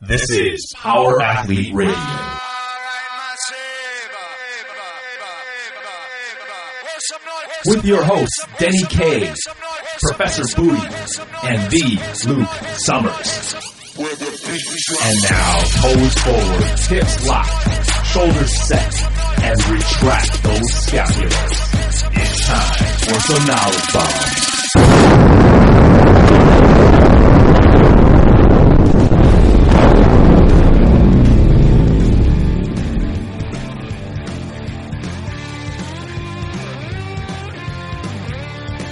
This is Power Athlete Radio. With your hosts, Denny K, Professor Booty, and the Luke Summers. And now, toes forward, hips locked, shoulders set, and retract those scapulars. It's time for some knowledge bombs.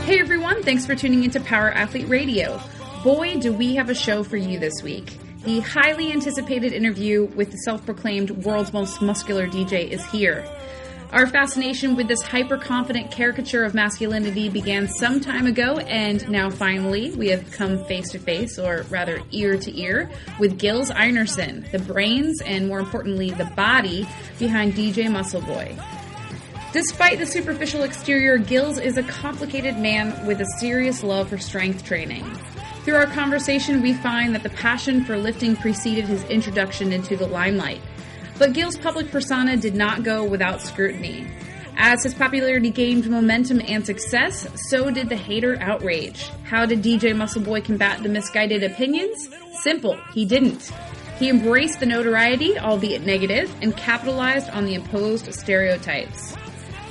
Hey everyone, thanks for tuning into Power Athlete Radio. Boy, do we have a show for you this week. The highly anticipated interview with the self-proclaimed world's most muscular DJ is here. Our fascination with this hyper-confident caricature of masculinity began some time ago, and now finally we have come face-to-face, or rather ear-to-ear, with Gillz Einarsson, the brains and more importantly the body behind DJ Muscleboy. Despite the superficial exterior, Gillz is a complicated man with a serious love for strength training. Through our conversation, we find that the passion for lifting preceded his introduction into the limelight. But Gill's public persona did not go without scrutiny. As his popularity gained momentum and success, so did the hater outrage. How did DJ Muscleboy combat the misguided opinions? Simple, he didn't. He embraced the notoriety, albeit negative, and capitalized on the imposed stereotypes.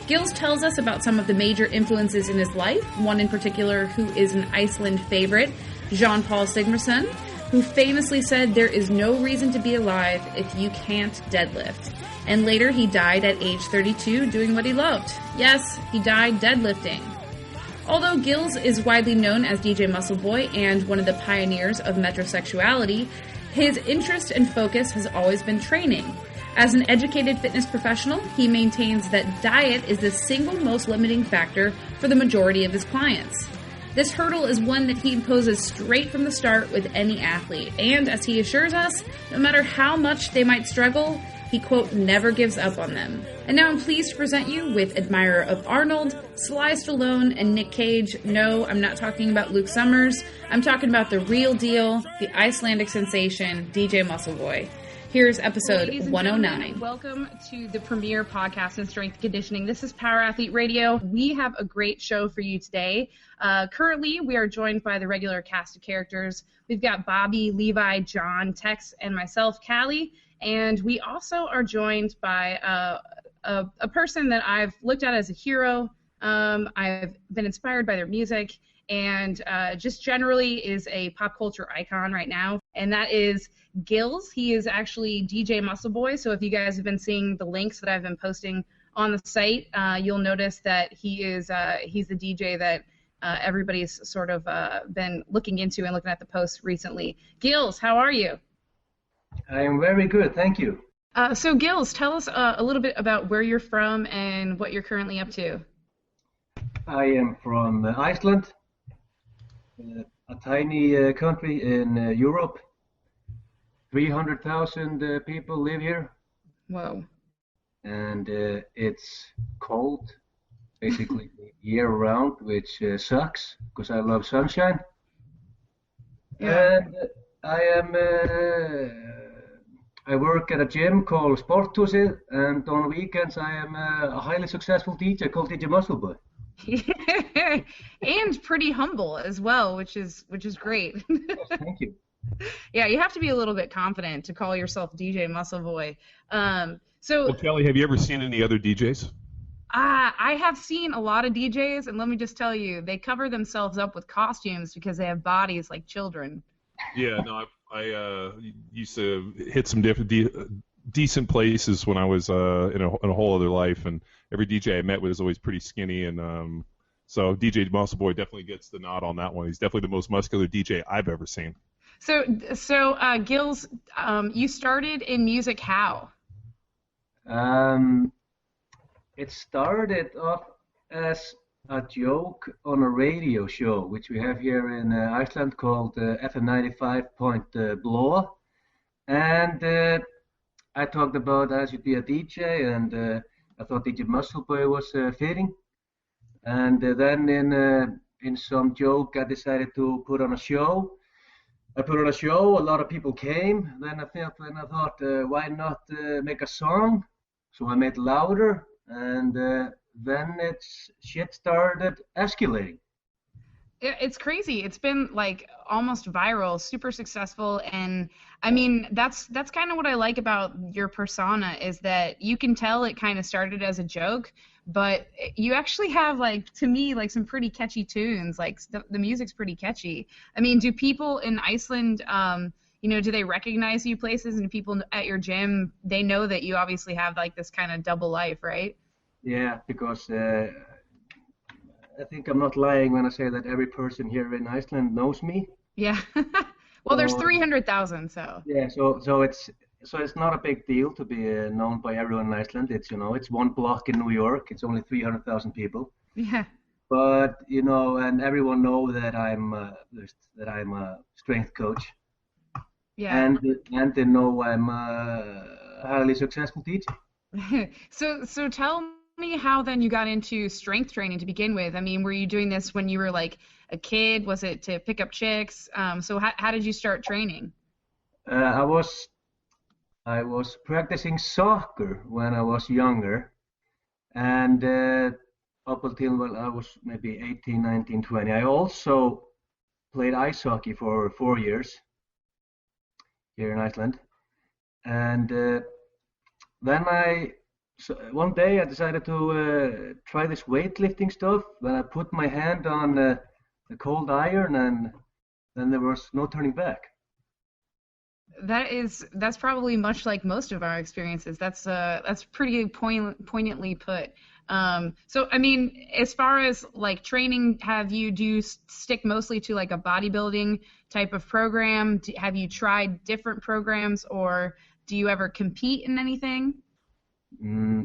Gillz tells us about some of the major influences in his life, one in particular who is an Iceland favorite, Jean-Paul Sigmarsson, who famously said, "There is no reason to be alive if you can't deadlift." And later he died at age 32 doing what he loved. Yes, he died deadlifting. Although Gillz is widely known as DJ Muscleboy and one of the pioneers of metrosexuality, his interest and focus has always been training. As an educated fitness professional, he maintains that diet is the single most limiting factor for the majority of his clients. This hurdle is one that he imposes straight from the start with any athlete, and as he assures us, no matter how much they might struggle, he, quote, never gives up on them. And now I'm pleased to present you with admirer of Arnold, Sly Stallone, and Nick Cage. No, I'm not talking about Luke Summers. I'm talking about the real deal, the Icelandic sensation, DJ Muscleboy. Here's episode 109. Welcome to the premier podcast in strength conditioning. This is Power Athlete Radio. We have a great show for you today. Currently, we are joined by the regular cast of characters. We've got Bobby, Levi, John, Tex, and myself, Callie. And we also are joined by a person that I've looked at as a hero. I've been inspired by their music and just generally is a pop culture icon right now. And that is Gillz. He is actually DJ Muscleboy, so if you guys have been seeing the links that I've been posting on the site, you'll notice that he's the DJ that everybody's sort of been looking into and looking at the posts recently. Gillz, how are you? I am very good, thank you. So Gillz, tell us a little bit about where you're from and what you're currently up to. I am from Iceland, a tiny country in Europe. 300,000 people live here. Whoa. And it's cold, basically year-round, which sucks, because I love sunshine. Yeah. And I work at a gym called Sporthúsið, and on weekends I am a highly successful DJ called DJ Muscleboy. And pretty humble as well, which is great. Yes, thank you. Yeah, you have to be a little bit confident to call yourself DJ Muscleboy. Well, Kelly, have you ever seen any other DJs? I have seen a lot of DJs, and let me just tell you, they cover themselves up with costumes because they have bodies like children. Yeah, no, I used to hit some decent places when I was in a whole other life, and every DJ I met was always pretty skinny, and so DJ Muscleboy definitely gets the nod on that one. He's definitely the most muscular DJ I've ever seen. So Gillz, you started in music how? It started off as a joke on a radio show, which we have here in Iceland called FM 95.Blå. And I talked about I should be a DJ, and I thought DJ Muscleboy was fitting. And then in some joke, I decided to put on a show. I put on a show. A lot of people came. Then I thought, why not make a song? So I made louder, and then shit started escalating. It's crazy. It's been like almost viral, super successful, and I mean that's kind of what I like about your persona is that you can tell it kind of started as a joke, but you actually have like to me like some pretty catchy tunes. Like the music's pretty catchy. I mean, do people in Iceland, do they recognize you places, and people at your gym, they know that you obviously have like this kind of double life, right? Yeah, because I think I'm not lying when I say that every person here in Iceland knows me. Yeah. Well, there's 300,000, so. Yeah, so it's not a big deal to be known by everyone in Iceland. It's one block in New York. It's only 300,000 people. Yeah. But and everyone know that I'm a strength coach. Yeah. And they know I'm a highly successful DJ. So tell me how then you got into strength training to begin with. I mean, were you doing this when you were like a kid? Was it to pick up chicks? So how did you start training? I was practicing soccer when I was younger, and up until I was maybe 18, 19, 20. I also played ice hockey for 4 years here in Iceland, and then so one day I decided to try this weightlifting stuff. Then I put my hand on the cold iron, and then there was no turning back. That's probably much like most of our experiences. That's pretty poignantly put. So I mean, as far as like training, do you stick mostly to like a bodybuilding type of program? Have you tried different programs, or do you ever compete in anything?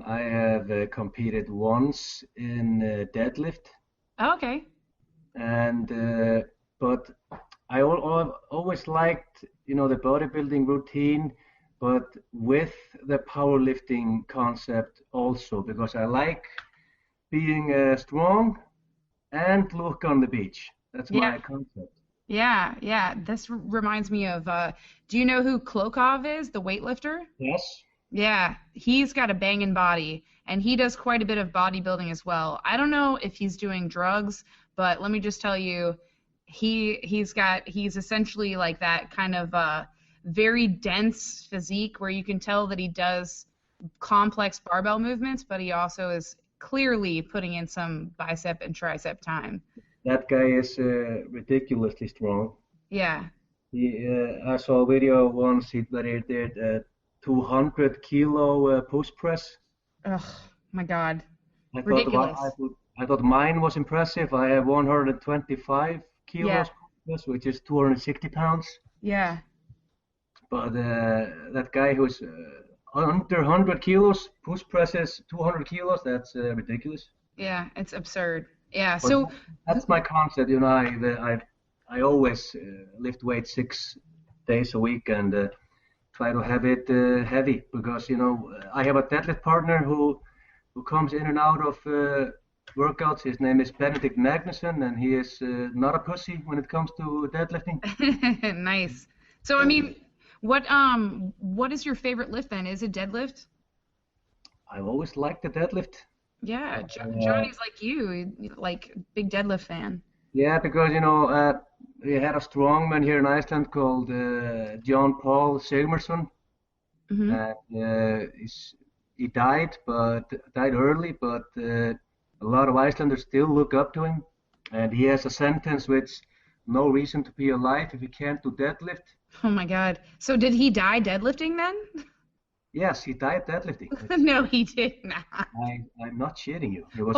I have competed once in deadlift. Oh, okay. And but I always liked the bodybuilding routine, but with the powerlifting concept also, because I like being strong and look on the beach. That's my concept. Yeah. This reminds me of. Do you know who Klokov is, the weightlifter? Yes. Yeah, he's got a banging body, and he does quite a bit of bodybuilding as well. I don't know if he's doing drugs, but let me just tell you, he's essentially like that kind of very dense physique where you can tell that he does complex barbell movements, but he also is clearly putting in some bicep and tricep time. That guy is ridiculously strong. Yeah. I saw a video once that he did 200 kilo push press. Oh my God. Ridiculous. I thought mine was impressive. I have 125 kilos push press, which is 260 pounds. Yeah. But that guy who's under 100 kilos push presses 200 kilos, that's ridiculous. Yeah, it's absurd. Yeah, but so that's my concept. I always lift weights 6 days a week and try to have it heavy, because I have a deadlift partner who comes in and out of workouts. His name is Benedict Magnusson, and he is not a pussy when it comes to deadlifting. Nice. So I mean, what is your favorite lift then? Is it deadlift? I've always liked the deadlift. Yeah, Johnny's like you, like big deadlift fan. Yeah, because we had a strongman here in Iceland called John Paul Sigmarsson. Mm-hmm. He died early, but a lot of Icelanders still look up to him, and he has a sentence which no reason to be alive if he can't do deadlift. Oh my God! So did he die deadlifting then? Yes, he died deadlifting. No, he did not. I'm not shitting you. He was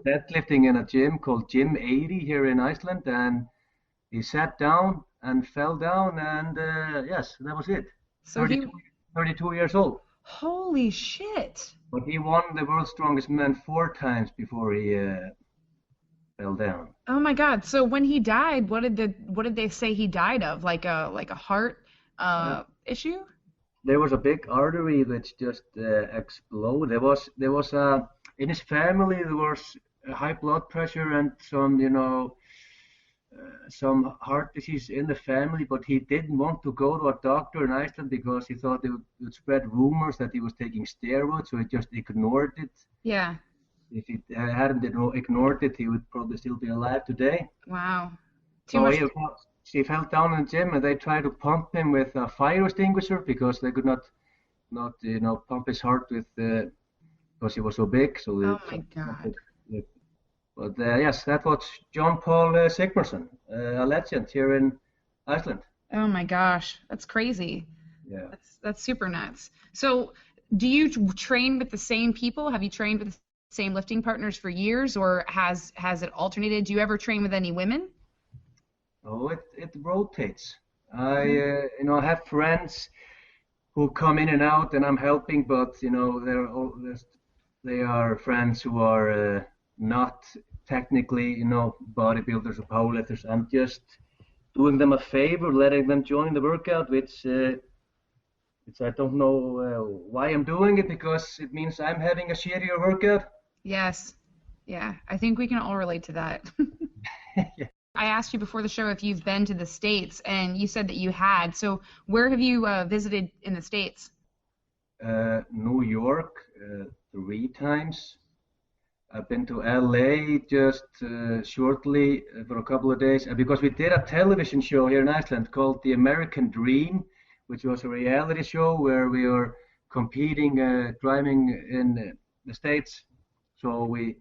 deadlifting in a gym called Gym 80 here in Iceland, and he sat down and fell down, and yes, that was it. So 32 years old. Holy shit! But he won the world's strongest man 4 times before he fell down. Oh my God! So when he died, what did they say he died of? Like a heart issue? There was a big artery which just exploded. There was in his family there was high blood pressure and some some heart disease in the family, but he didn't want to go to a doctor in Iceland because he thought it would spread rumors that he was taking steroids, so he just ignored it. Yeah. If he hadn't ignored it, he would probably still be alive today. Wow. He fell down in the gym, and they tried to pump him with a fire extinguisher because they could not pump his heart with because he was so big. So oh my God. But yes, that was John Paul Sigmarsson, a legend here in Iceland. Oh my gosh, that's crazy. Yeah. That's super nuts. So, do you train with the same people? Have you trained with the same lifting partners for years, or has it alternated? Do you ever train with any women? Oh, it rotates. I have friends who come in and out, and I'm helping, but they are friends who are not technically, bodybuilders or powerlifters. I'm just doing them a favor, letting them join the workout, which I don't know why I'm doing it, because it means I'm having a shittier workout. Yes. Yeah, I think we can all relate to that. Yeah. I asked you before the show if you've been to the States, and you said that you had. So where have you visited in the States? New York 3 times. I've been to LA just shortly for a couple of days, because we did a television show here in Iceland called The American Dream, which was a reality show where we were competing, driving in the States. So we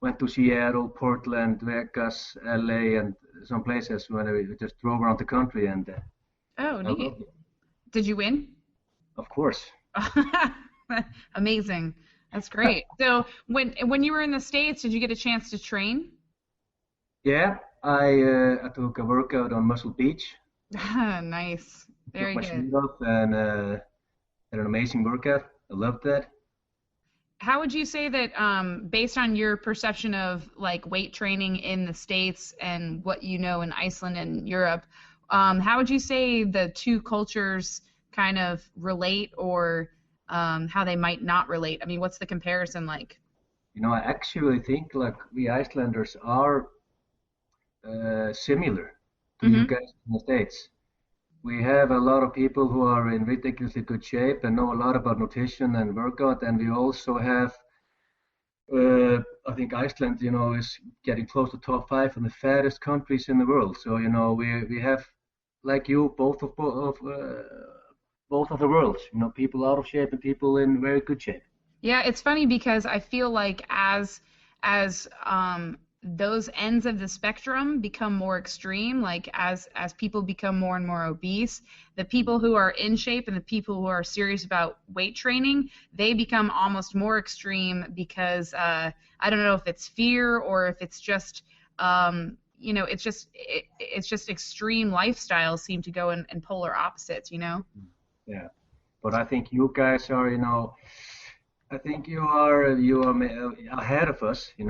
went to Seattle, Portland, Vegas, LA, and some places when we just drove around the country. And oh, neat. Did you win? Of course. Amazing. That's great. So when you were in the States, did you get a chance to train? Yeah, I took a workout on Muscle Beach. Nice. Very good. And had an amazing workout. I loved that. How would you say that, based on your perception of like weight training in the States and what you know in Iceland and Europe, how would you say the two cultures kind of relate, or how they might not relate? I mean, what's the comparison like? I actually think like we Icelanders are similar to you guys in the States. We have a lot of people who are in ridiculously good shape and know a lot about nutrition and workout, and we also have, I think Iceland, is getting close to top 5 of the fattest countries in the world. So, we have, like you, both of the worlds. People out of shape and people in very good shape. Yeah, it's funny because I feel like as those ends of the spectrum become more extreme, like as people become more and more obese, the people who are in shape and the people who are serious about weight training, they become almost more extreme because I don't know if it's fear or if it's just it's just extreme lifestyles seem to go in polar opposites. Yeah, but I think you guys are, I think you are ahead of us, in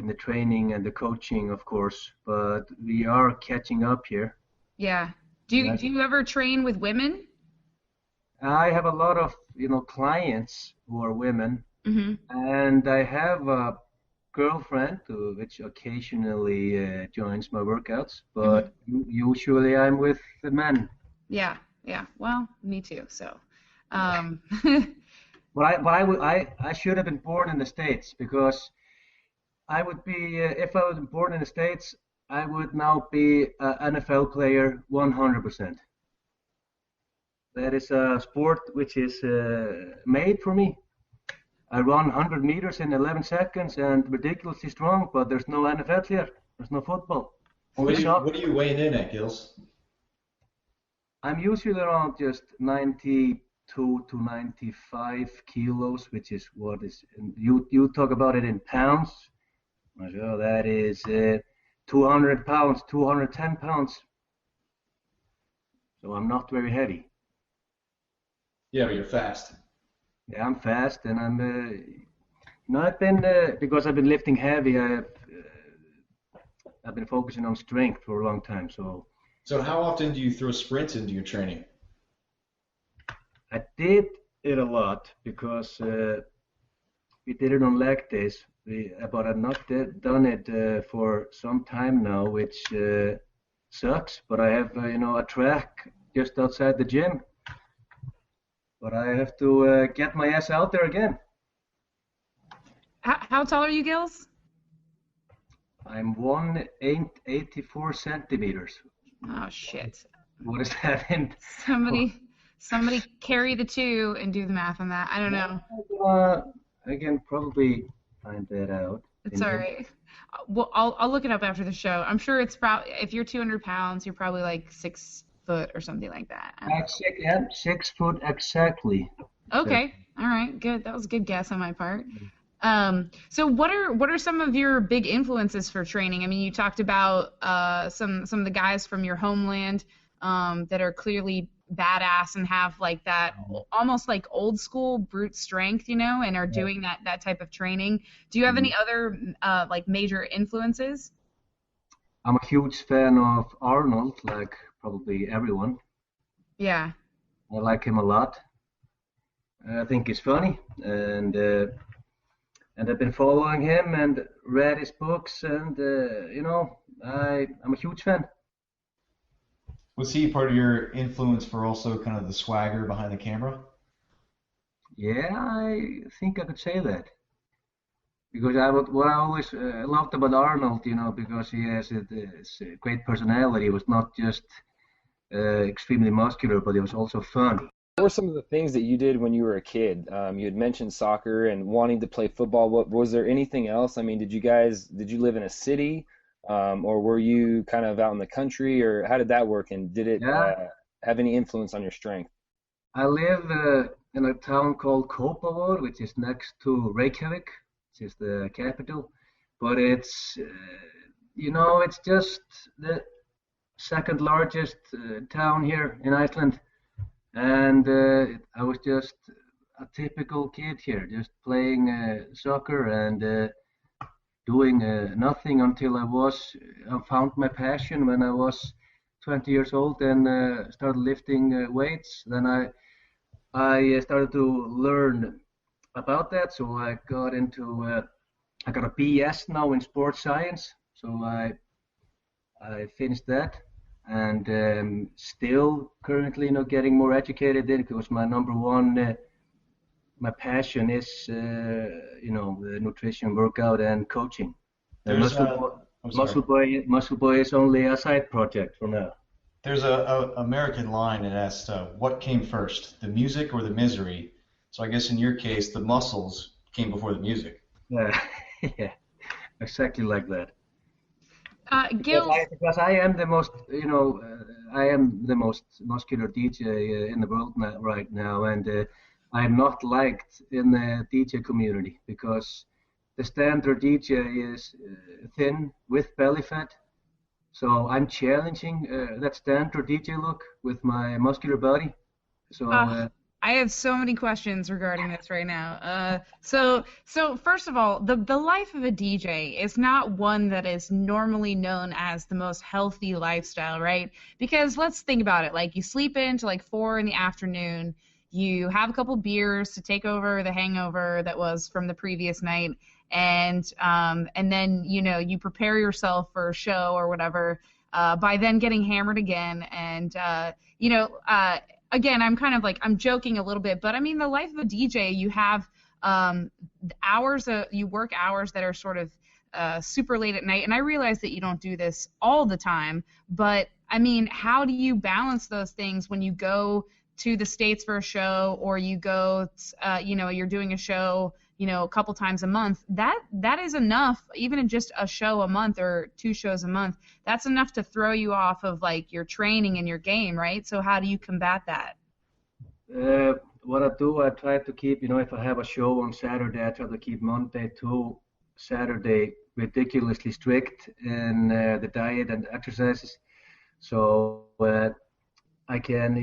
the training and the coaching, of course, but we are catching up here. Yeah. Do you ever train with women? I have a lot of, clients who are women, and I have a girlfriend which occasionally joins my workouts, but usually I'm with the men. Yeah. Yeah. Well, me too. So. But I should have been born in the States, because I would be, if I was born in the States, I would now be an NFL player 100%. That is a sport which is made for me. I run 100 meters in 11 seconds and ridiculously strong, but there's no NFL here. There's no football. What are you weighing in at, Gillz? I'm usually around just 92 to 95 kilos, which is what is, you talk about it in pounds. So that is 200 pounds, 210 pounds. So I'm not very heavy. Yeah, but you're fast. Yeah, I'm fast, and I'm. I've been because I've been lifting heavy. I've been focusing on strength for a long time. So how often do you throw sprints into your training? I did it a lot because we did it on leg days, but I've not done it for some time now, which sucks. But I have, a track just outside the gym. But I have to get my ass out there again. How tall are you, Gillz? I'm 184 centimeters. Oh shit! What is that in? Somebody carry the 2 and do the math on that. I don't know. I can probably find that out. It's all right. Well, I'll look it up after the show. I'm sure it's probably, if you're 200 pounds, you're probably like 6 foot or something like that. 6 foot exactly. Okay. All right. Good. That was a good guess on my part. So what are some of your big influences for training? I mean, you talked about some of the guys from your homeland that are clearly badass and have like that almost like old school brute strength, and are doing that type of training. Do you have any other like major influences? I'm a huge fan of Arnold, like probably everyone. Yeah. I like him a lot. I think he's funny, and I've been following him and read his books, and I'm a huge fan. Was he part of your influence for also kind of the swagger behind the camera? Yeah, I think I could say that. Because what I always loved about Arnold, because he has this great personality. He was not just extremely muscular, but he was also funny. What were some of the things that you did when you were a kid? You had mentioned soccer and wanting to play football. Was there anything else? I mean, did you live in a city, or were you kind of out in the country, or how did that work? And did it have any influence on your strength? I live in a town called Kópavogur, which is next to Reykjavik, which is the capital. But it's, it's just the second largest town here in Iceland. And I was just a typical kid here, just playing soccer and doing nothing until I found my passion when I was 20 years old and started lifting weights. Then I started to learn about that, so I got I got a BS now in sports science, so I finished that. And still currently getting more educated in, because my number one my passion is the nutrition, workout, and coaching. Muscleboy is only a side project for now. There's a American line that asks what came first, the music or the misery? So I guess in your case the muscles came before the music. Yeah, exactly like that. Gillz, because I am the most, I am the most muscular DJ in the world right now, and I am not liked in the DJ community because the standard DJ is thin with belly fat. So I'm challenging that standard DJ look with my muscular body. So. I have so many questions regarding this right now. So first of all, the life of a DJ is not one that is normally known as the most healthy lifestyle, right? Because let's think about it. Like, you sleep in till like 4 in the afternoon, you have a couple beers to take over the hangover that was from the previous night, and then you prepare yourself for a show or whatever. By then getting hammered again, and again, I'm kind of like, I'm joking a little bit, but I mean, the life of a DJ, you have you work hours that are sort of super late at night, and I realize that you don't do this all the time, but I mean, how do you balance those things when you go to the States for a show, or you go, you're doing a show, a couple times a month? That is enough, even in just a show a month or 2 shows a month. That's enough to throw you off of like your training and your game, right? So how do you combat that? What I do, I try to keep, if I have a show on Saturday, I try to keep Monday to Saturday ridiculously strict in the diet and exercises. So I can,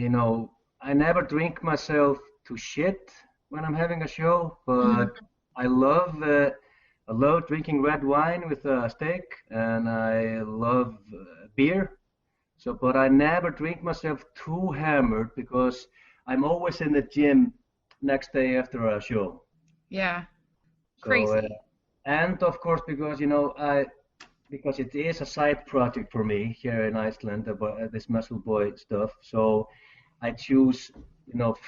I never drink myself to shit when I'm having a show, but I love drinking red wine with a steak, and I love beer. So, but I never drink myself too hammered because I'm always in the gym next day after a show. Yeah, crazy. And of course, because because it is a side project for me here in Iceland about this Muscleboy stuff. So I choose,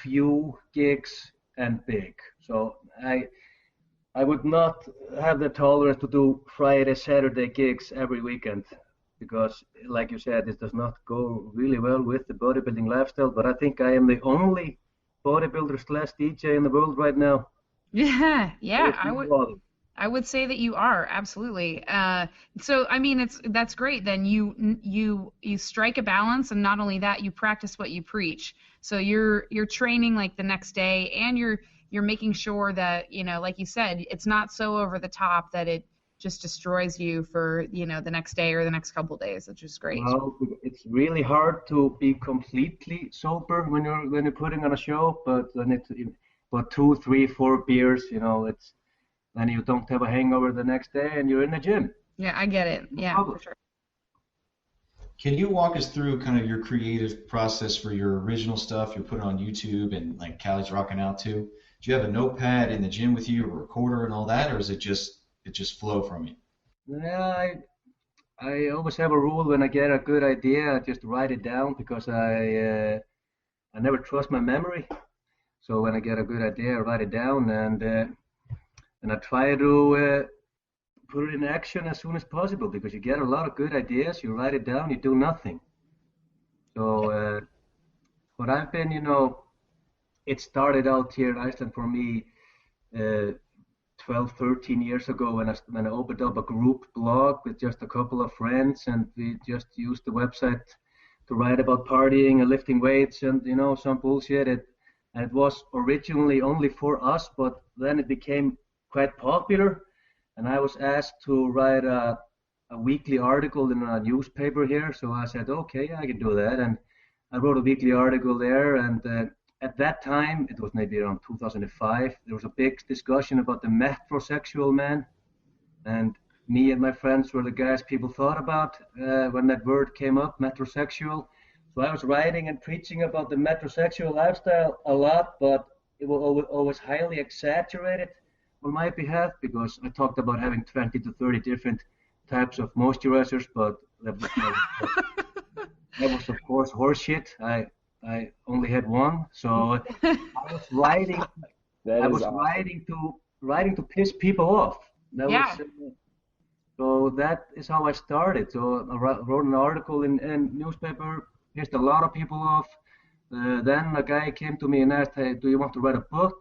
few gigs and big. So I would not have the tolerance to do Friday, Saturday gigs every weekend because, like you said, it does not go really well with the bodybuilding lifestyle. But I think I am the only bodybuilder slash DJ in the world right now. Yeah, I would say that you are, absolutely. So I mean, that's great. Then you strike a balance, and not only that, you practice what you preach. So you're training like the next day, and you're making sure that, like you said, it's not so over the top that it just destroys you for, the next day or the next couple days, which is great. Well, it's really hard to be completely sober when you're putting on a show, but 2, 3, 4 beers, it's then you don't have a hangover the next day, and you're in the gym. Yeah, I get it. Yeah, for sure. Can you walk us through kind of your creative process for your original stuff you're putting on YouTube and like Cali's rocking out to? Do you have a notepad in the gym with you, a recorder and all that, or is it just flow from you? Yeah, I always have a rule when I get a good idea, I just write it down because I never trust my memory. So when I get a good idea, I write it down and I try to put it in action as soon as possible because you get a lot of good ideas, you write it down, you do nothing. So what I've been, it started out here in Iceland for me 12, 13 years ago when I opened up a group blog with just a couple of friends, and we just used the website to write about partying and lifting weights and, some bullshit. And it was originally only for us, but then it became quite popular, and I was asked to write a weekly article in a newspaper here, so I said, okay, I can do that, and I wrote a weekly article there, and at that time, it was maybe around 2005, there was a big discussion about the metrosexual man, and me and my friends were the guys people thought about when that word came up, metrosexual. So I was writing and preaching about the metrosexual lifestyle a lot, but it was always highly exaggerated on my behalf because I talked about having 20 to 30 different types of moisturizers, but that was of course horseshit. I only had one, so I was writing. Writing to piss people off. So that is how I started. So I wrote an article in newspaper, pissed a lot of people off. Then a guy came to me and asked, "Hey, do you want to write a book?"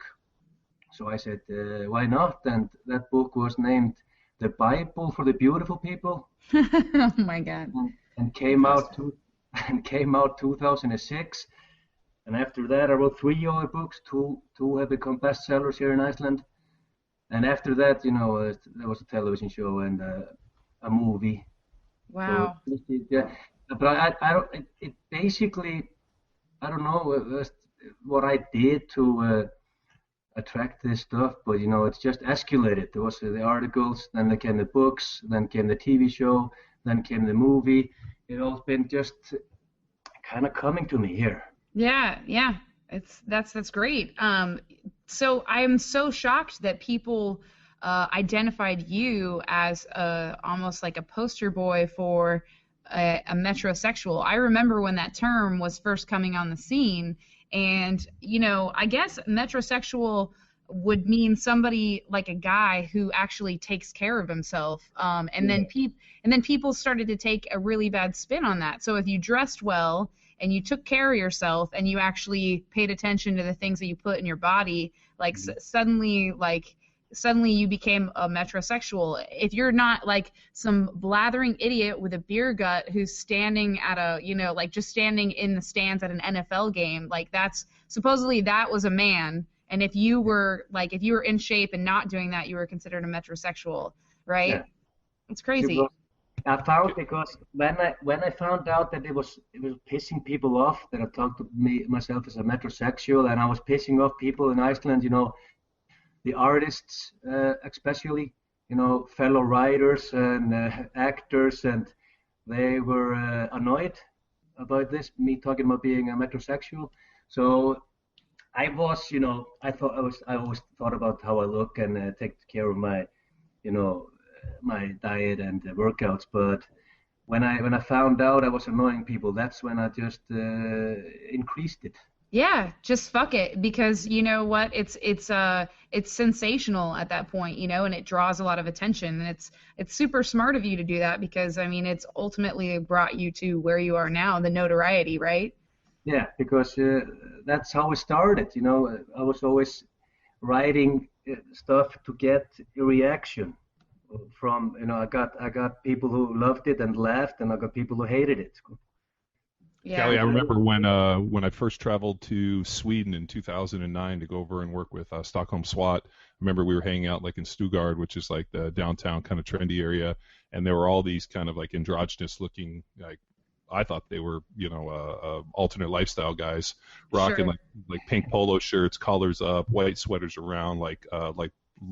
So I said, why not? And that book was named The Bible for the Beautiful People. Oh my God. And came out 2006. And after that, I wrote 3 other books. Two have become bestsellers here in Iceland. And after that, there was a television show and a movie. Wow. So, but I don't. It basically, I don't know what I did to attract this stuff, but it's just escalated. There was the articles, then there came the books, then came the TV show, then came the movie. It all been just kind of coming to me here. Yeah. That's great. So I am so shocked that people identified you as almost like a poster boy for a metrosexual. I remember when that term was first coming on the scene, and I guess metrosexual would mean somebody like a guy who actually takes care of himself. And then people started to take a really bad spin on that. So if you dressed well and you took care of yourself and you actually paid attention to the things that you put in your body, like suddenly you became a metrosexual. If you're not like some blathering idiot with a beer gut who's standing at just standing in the stands at an NFL game, like that was a man. And if you were in shape and not doing that, you were considered a metrosexual, right? Yeah. It's crazy. I found because when I found out that it was pissing people off that I talked to myself as a metrosexual, and I was pissing off people in Iceland, the artists, especially, fellow writers and actors, and they were annoyed about this, me talking about being a metrosexual. So I was, I always thought about how I look and take care of my my diet and workouts. But when I found out I was annoying people, that's when I just increased it. Yeah, just fuck it, because you know what? It's sensational at that point, and it draws a lot of attention, and it's super smart of you to do that, because I mean it's ultimately brought you to where you are now, the notoriety, right? Yeah, because that's how it started. I was always writing stuff to get a reaction from. I got people who loved it and laughed, and I got people who hated it. Yeah. Callie, I remember when I first traveled to Sweden in 2009 to go over and work with Stockholm SWAT. I remember we were hanging out like in Stuttgart, which is like the downtown kind of trendy area, and there were all these kind of like androgynous looking, like I thought they were, alternate lifestyle guys rocking Sure. like pink polo shirts, collars up, white sweaters around, like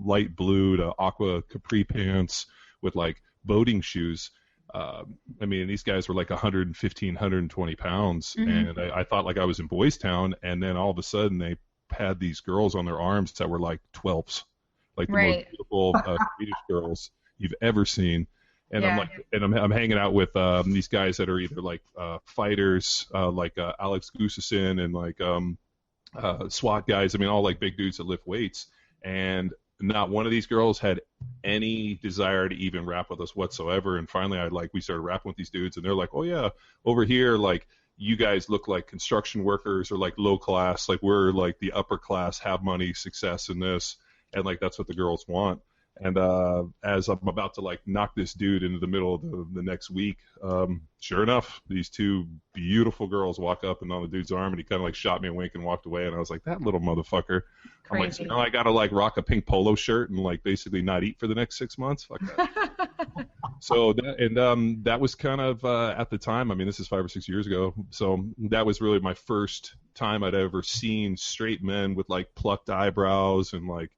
light blue to aqua capri pants with like boating shoes. I mean, these guys were like 115, 120 pounds, and I thought like I was in Boys Town, and then all of a sudden they had these girls on their arms that were like 12s, like the most beautiful Swedish girls you've ever seen. And Yeah. I'm like, and I'm hanging out with these guys that are either like fighters, like Alex Gustafsson, and like SWAT guys. I mean, all like big dudes that lift weights, and not one of these girls had any desire to even rap with us whatsoever. And finally, we started rapping with these dudes, and they're like, "Oh yeah, over here, like you guys look like construction workers or like low class, like we're like the upper class, have money, success in this, and like that's what the girls want." And as I'm about to like knock this dude into the middle of the next week, sure enough, these two beautiful girls walk up and on the dude's arm, and he kind of like shot me a wink and walked away. And I was like, that little motherfucker. Crazy. I'm like, so now I gotta like rock a pink polo shirt and like basically not eat for the next 6 months. Fuck that. So that was kind of at the time. I mean, this is 5 or 6 years ago. So that was really my first time I'd ever seen straight men with like plucked eyebrows and like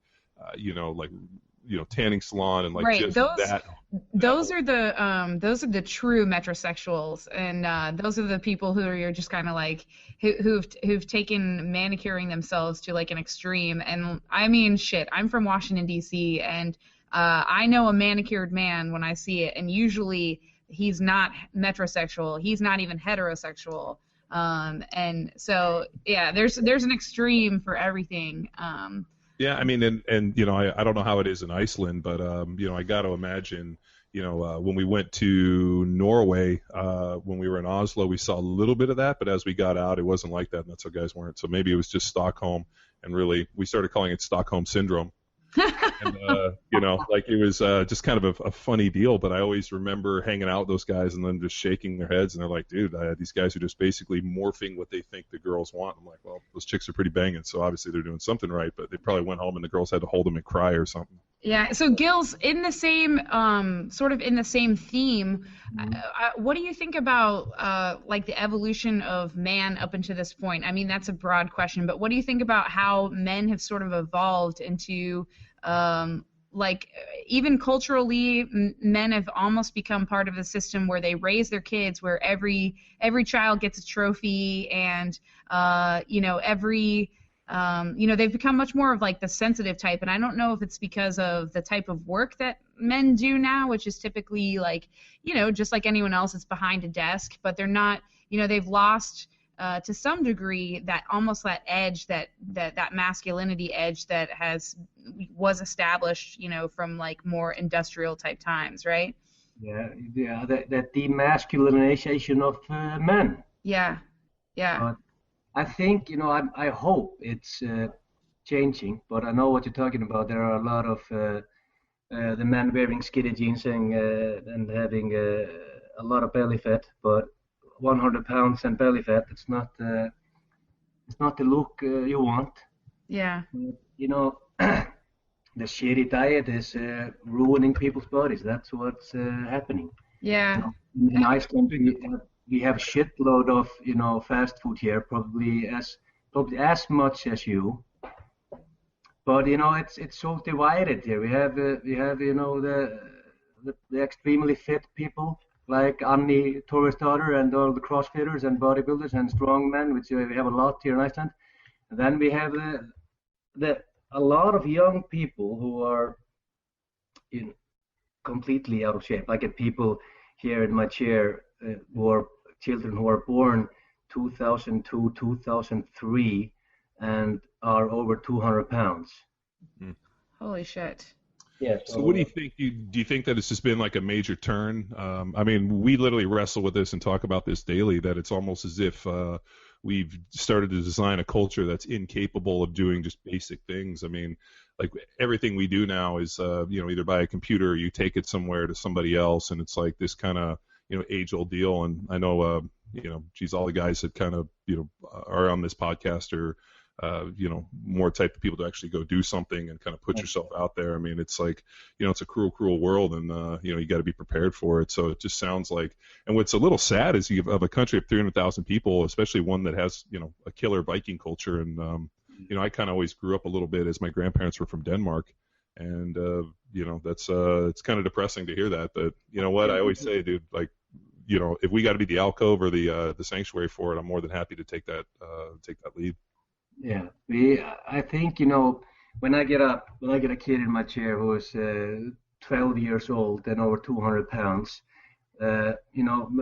tanning salon and like Right. just Those are the true metrosexuals, and those are the people who are just kind of like who've taken manicuring themselves to like an extreme. And I mean, shit, I'm from Washington D.C. and I know a manicured man when I see it, and usually he's not metrosexual. He's not even heterosexual. And so yeah, there's an extreme for everything. Yeah, I mean, and I don't know how it is in Iceland, but I got to imagine, when we went to Norway, when we were in Oslo, we saw a little bit of that, but as we got out, it wasn't like that, and that's how guys weren't. So maybe it was just Stockholm, and really, we started calling it Stockholm Syndrome. And, like it was just kind of a funny deal, but I always remember hanging out with those guys and then just shaking their heads, and they're like, dude, these guys are just basically morphing what they think the girls want. I'm like, well, those chicks are pretty banging, so obviously they're doing something right, but they probably went home and the girls had to hold them and cry or something. Yeah, so Gillz, in the same sort of in the same theme, what do you think about like the evolution of man up until this point? I mean, that's a broad question, but what do you think about how men have sort of evolved into like even culturally, men have almost become part of the system where they raise their kids, where every child gets a trophy, and they've become much more of like the sensitive type. And I don't know if it's because of the type of work that men do now, which is typically like, just like anyone else, it's behind a desk, but they're not, they've lost to some degree that almost that edge, that masculinity edge that was established, from like more industrial type times, right? Yeah, that demasculinization of men. Yeah. I think, I hope it's changing, but I know what you're talking about. There are a lot of the men wearing skinny jeans and having a lot of belly fat, but 100 pounds and belly fat, it's not the look you want. Yeah. The shitty diet is ruining people's bodies. That's what's happening. Yeah. In Iceland, we have shitload of fast food here, probably as much as you. But it's so divided here. We have the extremely fit people like Annie Torresdottir and all the crossfitters and bodybuilders and strongmen, which we have a lot here in Iceland. And then we have a lot of young people who are completely out of shape. I get people here in my chair who are children who are born 2002, 2003, and are over 200 pounds. Holy shit. Yeah. So what do you think? Do you think that it's just been like a major turn? I mean, we literally wrestle with this and talk about this daily, that it's almost as if we've started to design a culture that's incapable of doing just basic things. I mean, like everything we do now is, either buy a computer or you take it somewhere to somebody else, and it's like this kind of, age-old deal. And I know, all the guys that kind of, are on this podcast are, more type of people to actually go do something and kind of put yourself out there. I mean, it's like, it's a cruel, cruel world, and, you got to be prepared for it. So it just sounds like, and what's a little sad is you have a country of 300,000 people, especially one that has, a killer Viking culture. And, I kind of always grew up a little bit as my grandparents were from Denmark. And, that's, it's kind of depressing to hear that. But you know what? I always say, dude, like, if we got to be the alcove or the sanctuary for it, I'm more than happy to take that lead. Yeah, I think, when I get a kid in my chair who is 12 years old and over 200 pounds,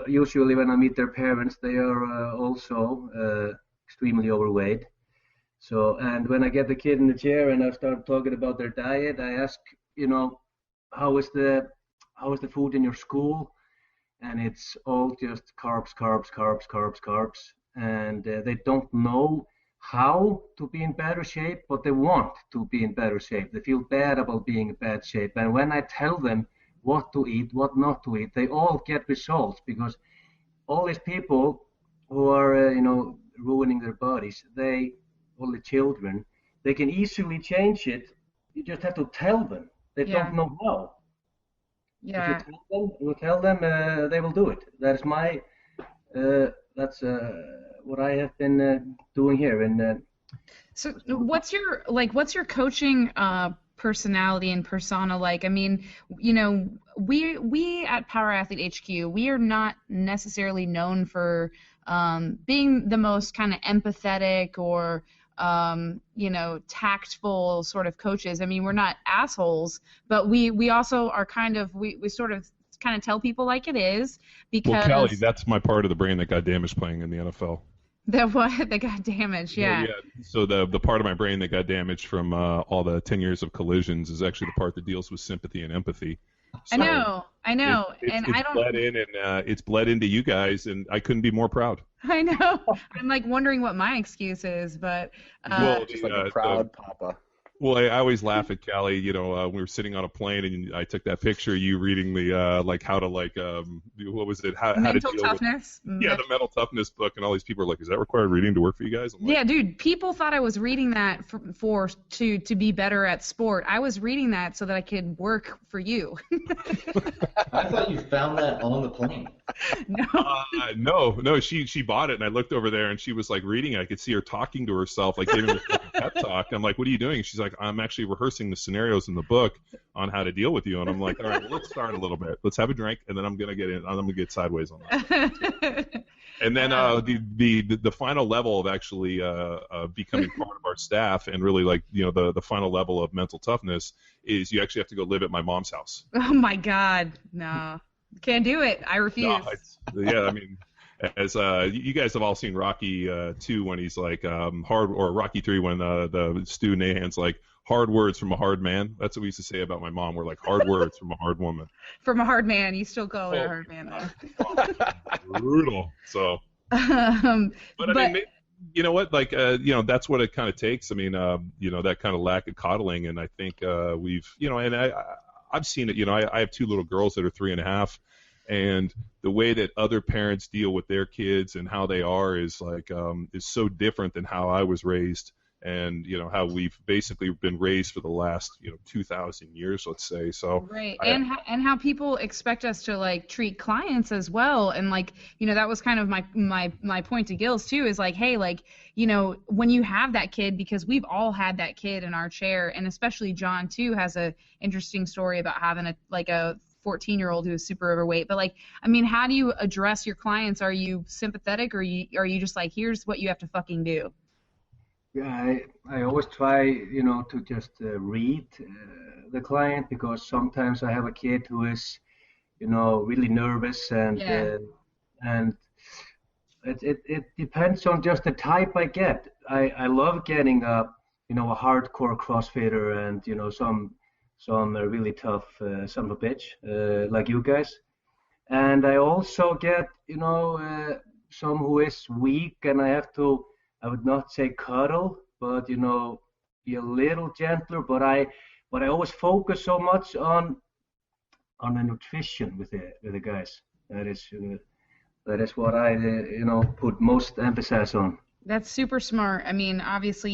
usually when I meet their parents, they are also extremely overweight. So, and when I get the kid in the chair and I start talking about their diet, I ask, how is the food in your school? And it's all just carbs, carbs, carbs, carbs, carbs. And they don't know how to be in better shape, but they want to be in better shape. They feel bad about being in bad shape. And when I tell them what to eat, what not to eat, they all get results, because all these people who are, ruining their bodies, all the children, they can easily change it. You just have to tell them. They don't know how. Yeah. If you tell them, they will do it. That's my, that's what I have been doing here. And so, what's your coaching personality and persona like? I mean, we at Power Athlete HQ, we are not necessarily known for being the most kind of empathetic or tactful sort of coaches. I mean, we're not assholes, but we also are kind of we sort of tell people like it is, because. Well, Callie, that's my part of the brain that got damaged playing in the NFL. That got damaged, yeah. So the part of my brain that got damaged from all the 10 years of collisions is actually the part that deals with sympathy and empathy. So I know, and I don't. Bled in, and it's bled into you guys, and I couldn't be more proud. I know. I'm like wondering what my excuse is, but just like a proud papa. Well, I always laugh at Callie. We were sitting on a plane, and I took that picture of you reading the how to what was it? How mental to deal toughness. With, the mental toughness book, and all these people are like, "Is that required reading to work for you guys?" I'm like, yeah, dude. People thought I was reading that to be better at sport. I was reading that so that I could work for you. I thought you found that on the plane. No. She bought it, and I looked over there, and she was like reading it. I could see her talking to herself, like giving herself a pep talk. I'm like, "What are you doing?" She's like, "I'm actually rehearsing the scenarios in the book on how to deal with you." And I'm like, "All right, well, let's start a little bit. Let's have a drink, and then I'm gonna get sideways on that." And then the final level of actually becoming part of our staff, and really the final level of mental toughness, is you actually have to go live at my mom's house. Oh my God, no, can't do it. I refuse. No, I mean. As you guys have all seen Rocky 2 when he's like hard, or Rocky 3 when the Stu Nahan's like, hard words from a hard man. That's what we used to say about my mom. We're like, hard words from a hard woman. From a hard man, you still call her a hard man though. Brutal. So. But I mean, you know what? That's what it kind of takes. I mean, that kind of lack of coddling, and I think we've, and I've seen it. I have two little girls that are 3.5. And the way that other parents deal with their kids and how they are is is so different than how I was raised, and how we've basically been raised for the last 2,000 years, let's say. So right, and how people expect us to treat clients as well, and that was kind of my point to Gillz too, is hey, when you have that kid, because we've all had that kid in our chair, and especially John too has a interesting story about having a 14-year-old who is super overweight. But how do you address your clients? Are you sympathetic, or are you just here's what you have to fucking do? Yeah, I always try, to just read the client, because sometimes I have a kid who is, really nervous, and it depends on just the type I get. I love getting a hardcore CrossFitter and some really tough son of a bitch like you guys. And I also get some who is weak, and I would not say cuddle, but be a little gentler. But I always focus so much on the nutrition with the guys. That is what I put most emphasis on. That's super smart. I mean, obviously,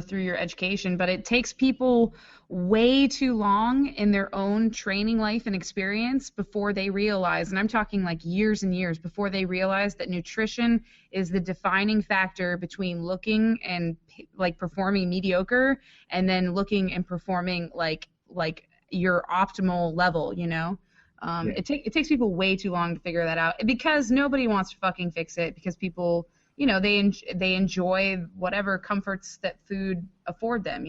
through your education, but it takes people way too long in their own training life and experience before they realize, and I'm talking like years and years, before they realize that nutrition is the defining factor between looking and like performing mediocre and then looking and performing like your optimal level, It takes people way too long to figure that out, because nobody wants to fucking fix it, because people, they enjoy whatever comforts that food afford them,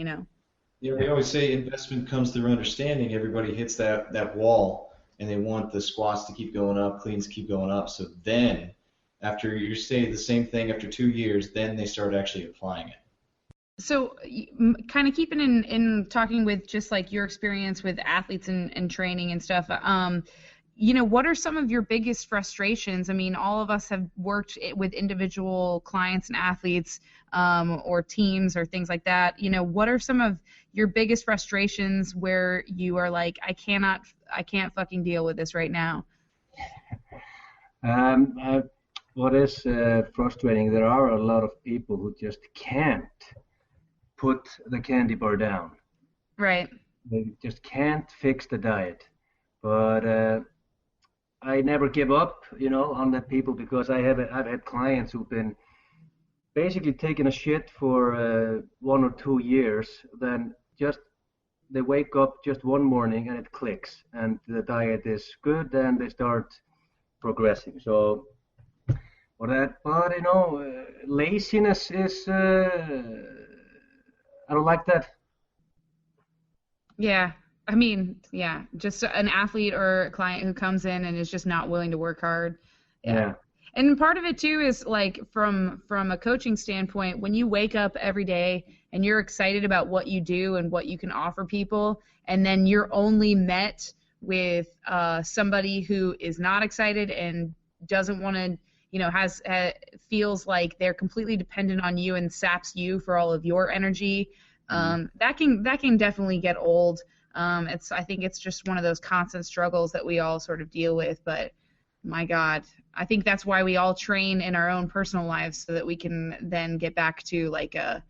Yeah, they always say investment comes through understanding. Everybody hits that wall, and they want the squats to keep going up, cleans to keep going up. So then, after you say the same thing after 2 years, then they start actually applying it. So kind of keeping in talking with just like your experience with athletes and training and stuff, what are some of your biggest frustrations? I mean, all of us have worked with individual clients and athletes or teams or things like that. What are some of your biggest frustrations where you are like, I can't fucking deal with this right now? What is frustrating, there are a lot of people who just can't put the candy bar down. Right. They just can't fix the diet. But I never give up, on the people, because I've had clients who've been basically taking a shit for 1 or 2 years. Then just they wake up just one morning and it clicks, and the diet is good, and they start progressing. So, but laziness is. I don't like that. Yeah. I mean, yeah, just an athlete or a client who comes in and is just not willing to work hard. Yeah. And part of it too is like from a coaching standpoint, when you wake up every day and you're excited about what you do and what you can offer people, and then you're only met with somebody who is not excited and doesn't want to, feels like they're completely dependent on you and saps you for all of your energy. That can definitely get old. I think it's just one of those constant struggles that we all sort of deal with. But my God, I think that's why we all train in our own personal lives, so that we can then get back to like a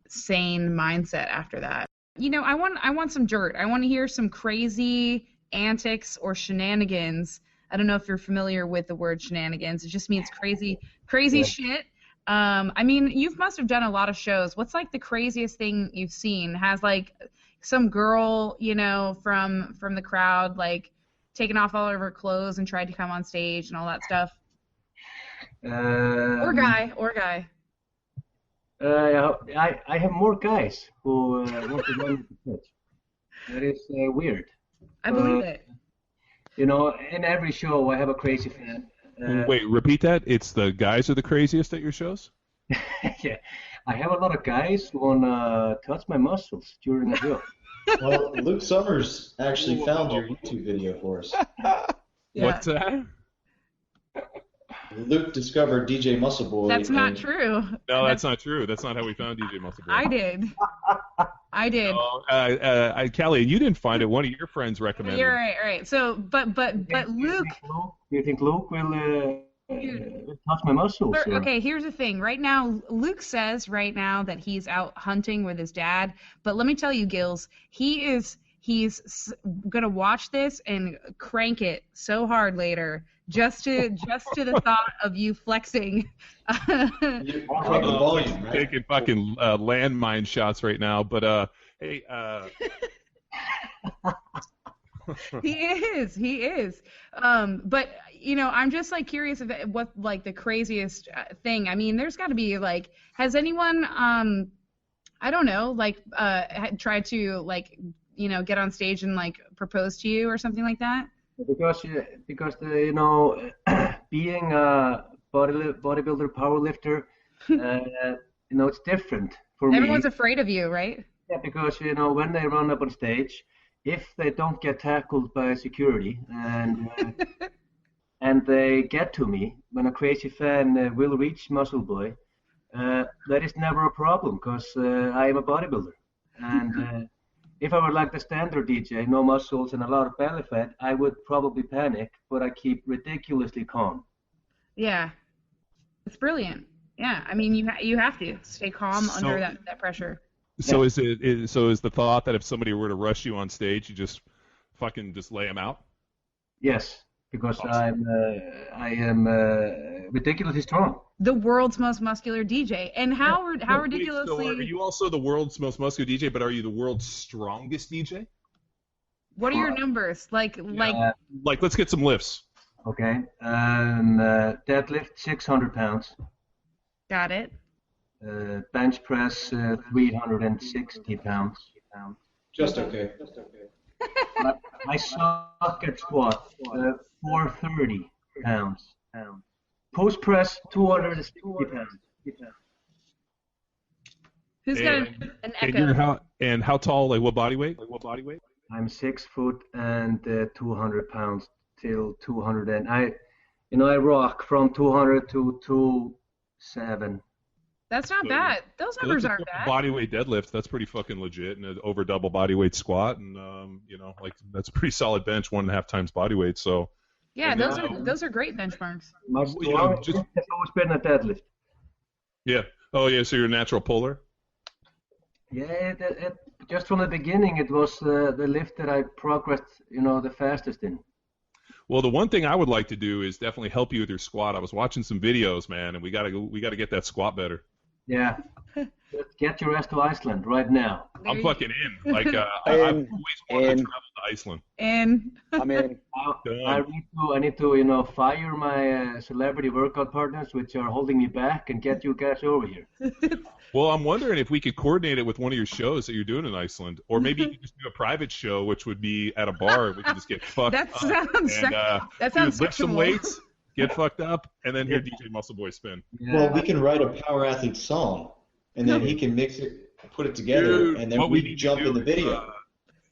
sane mindset after that. I want some dirt. I want to hear some crazy antics or shenanigans. I don't know if you're familiar with the word shenanigans. It just means crazy shit. I mean, you must have done a lot of shows. What's like the craziest thing you've seen? Has like some girl, from the crowd, like taken off all of her clothes and tried to come on stage and all that stuff? Or guy. I have more guys who want to run the pitch. That is weird. I believe it. In every show I have a crazy fan. Wait, repeat that? It's the guys are the craziest at your shows? Yeah. I have a lot of guys who want to touch my muscles during the show. Well, Luke Summers actually found your YouTube video for us. Yeah. What's that? Luke discovered DJ Muscleboy. That's not true. No, that's not true. That's not how we found DJ Muscleboy. I did. No, Callie, you didn't find it. One of your friends recommended it. You're right. So, but Luke. Do you think Luke will touch my muscles? Okay, here's the thing. Right now, Luke says that he's out hunting with his dad. But let me tell you, Gillz, he's gonna watch this and crank it so hard later, just to the thought of you flexing. You're volume, right? Taking fucking landmine shots right now, but hey. He is. But I'm just like curious of what like the craziest thing. I mean, there's got to be like, has anyone I don't know, like tried to like get on stage and like propose to you or something like that? Because being a bodybuilder, powerlifter, it's different for me. Everyone's afraid of you, right? Yeah, because when they run up on stage, if they don't get tackled by security and and they get to me, when a crazy fan will reach Muscleboy, that is never a problem because I am a bodybuilder. And if I were like the standard DJ, no muscles and a lot of belly fat, I would probably panic, but I keep ridiculously calm. Yeah, it's brilliant. Yeah, I mean, you have to stay calm under that pressure. So is the thought that if somebody were to rush you on stage, you just fucking just lay them out? Yes, because awesome. I am ridiculously strong. The world's most muscular DJ, and how ridiculously. So are you also the world's most muscular DJ? But are you the world's strongest DJ? What are your numbers? Like let's get some lifts. Okay, deadlift 600 pounds. Got it. Bench press 360 pounds. Just okay. I suck at squat 430 pounds. Post press 260 pounds. Who's got an echo? And how tall? Like what body weight? I'm 6 foot and 200 pounds till 200 and I rock from 200 to 207. That's not bad. Those numbers aren't bad. Body weight deadlift, that's pretty fucking legit, and an over double body weight squat, and that's a pretty solid bench, 1.5 times body weight. So yeah, those are great benchmarks. Just always been a deadlift. Yeah. Oh yeah. So you're a natural puller. Yeah. Just from the beginning, it was the lift that I progressed, the fastest in. Well, the one thing I would like to do is definitely help you with your squat. I was watching some videos, man, and we gotta get that squat better. Yeah. Get your ass to Iceland right now. I'm fucking in. Like I've always wanted to travel to Iceland. I'm in. I need to fire my celebrity workout partners, which are holding me back, and get you guys over here. Well, I'm wondering if we could coordinate it with one of your shows that you're doing in Iceland, or maybe you could just do a private show, which would be at a bar, and we could just get fucked up. That sounds lift some weights, get fucked up, and then hear DJ Muscleboy spin. Yeah. Well, we can write a Power Athlete song, and then he can mix it, put it together, and then we jump in the video.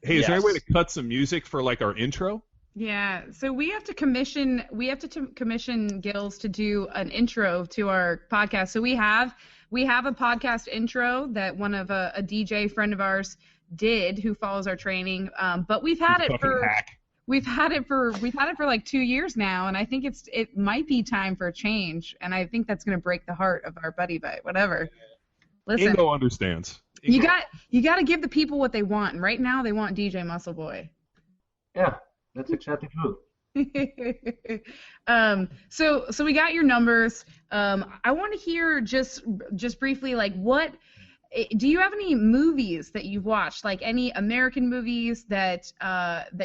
Hey, is there any way to cut some music for like our intro? Yeah, so we have to commission Gillz to do an intro to our podcast. So we have a podcast intro that one of a DJ friend of ours did, who follows our training. But we've had it for like 2 years now, and I think it might be time for a change. And I think that's gonna break the heart of our buddy, but whatever. Listen, Ingo understands. You got to give the people what they want, and right now they want DJ Muscleboy. Yeah, that's exactly true. So we got your numbers. I want to hear just briefly, like, what do you have any movies that you've watched, like any American movies that